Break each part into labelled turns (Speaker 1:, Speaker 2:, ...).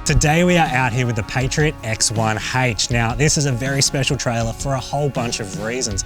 Speaker 1: Today we are out here with the Patriot X1-H. Now this is a very special trailer for a whole bunch of reasons.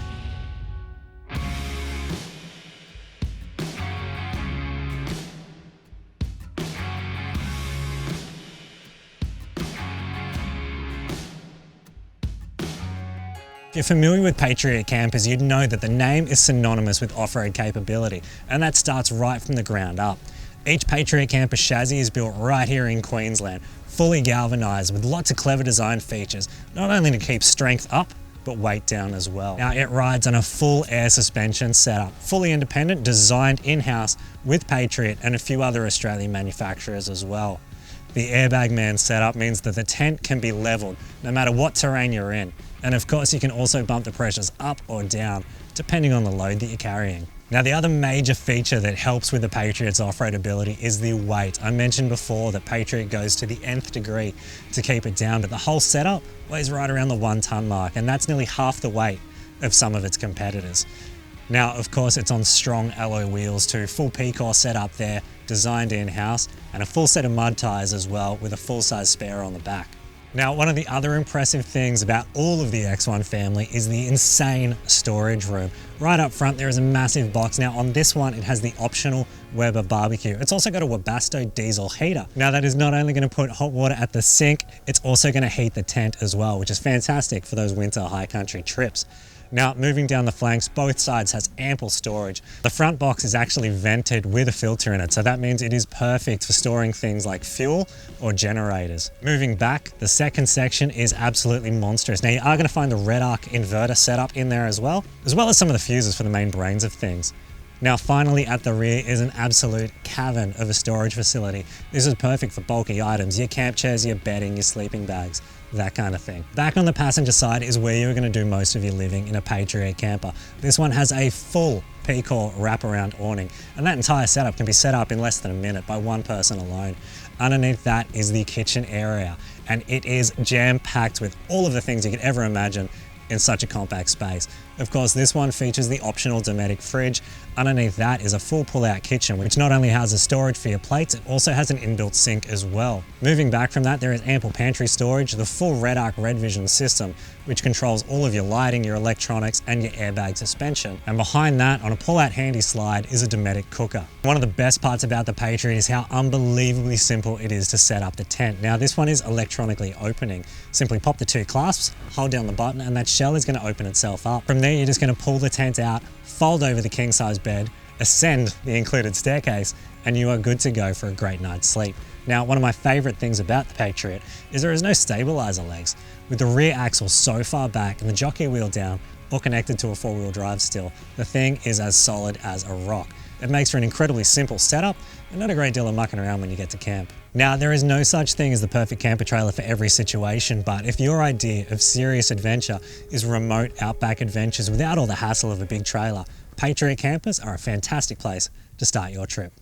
Speaker 1: If you're familiar with Patriot Campers, you'd know that the name is synonymous with off-road capability, and that starts right from the ground up. Each Patriot Camper chassis is built right here in Queensland, fully galvanised with lots of clever design features, not only to keep strength up, but weight down as well. Now it rides on a full air suspension setup, fully independent, designed in-house with Patriot and a few other Australian manufacturers as well. The Airbag Man setup means that the tent can be levelled no matter what terrain you're in. And of course you can also bump the pressures up or down depending on the load that you're carrying. Now the other major feature that helps with the Patriot's off-road ability is the weight. I mentioned before that Patriot goes to the nth degree to keep it down, but the whole setup weighs right around the 1 ton mark, and that's nearly half the weight of some of its competitors. Now, of course, it's on strong alloy wheels too, full P-core setup there, designed in-house, and a full set of mud tyres as well with a full-size spare on the back. Now, one of the other impressive things about all of the X1 family is the insane storage room. Right up front, there is a massive box. Now, on this one, it has the optional Weber barbecue. It's also got a Webasto diesel heater. Now, that is not only going to put hot water at the sink, it's also going to heat the tent as well, which is fantastic for those winter high country trips. Now, moving down the flanks, both sides has ample storage. The front box is actually vented with a filter in it, so that means it is perfect for storing things like fuel or generators. Moving back, the second section is absolutely monstrous. Now, you are going to find the red arc inverter setup in there as well as some of the fuses for the main brains of things. Now, finally at the rear is an absolute cavern of a storage facility. This is perfect for bulky items, your camp chairs, your bedding, your sleeping bags, that kind of thing. Back on the passenger side is where you're going to do most of your living in a Patriot camper. This one has a full P-core wraparound awning, and that entire setup can be set up in less than a minute by one person alone. Underneath that is the kitchen area, and it is jam-packed with all of the things you could ever imagine in such a compact space. Of course, this one features the optional Dometic fridge. Underneath that is a full pull-out kitchen, which not only houses storage for your plates, it also has an inbuilt sink as well. Moving back from that, there is ample pantry storage, the full Red Arc Red Vision system, which controls all of your lighting, your electronics, and your airbag suspension. And behind that, on a pull-out handy slide, is a Dometic cooker. One of the best parts about the Patriot is how unbelievably simple it is to set up the tent. Now, this one is electronically opening. Simply pop the two clasps, hold down the button, and that shell is going to open itself up. From there, you're just going to pull the tent out, fold over the king-size bed, ascend the included staircase, and you are good to go for a great night's sleep. Now, one of my favorite things about the Patriot is there is no stabilizer legs. With the rear axle so far back and the jockey wheel down, or connected to a four-wheel drive still, the thing is as solid as a rock. It makes for an incredibly simple setup and not a great deal of mucking around when you get to camp. Now, there is no such thing as the perfect camper trailer for every situation, but if your idea of serious adventure is remote outback adventures without all the hassle of a big trailer, Patriot Campers are a fantastic place to start your trip.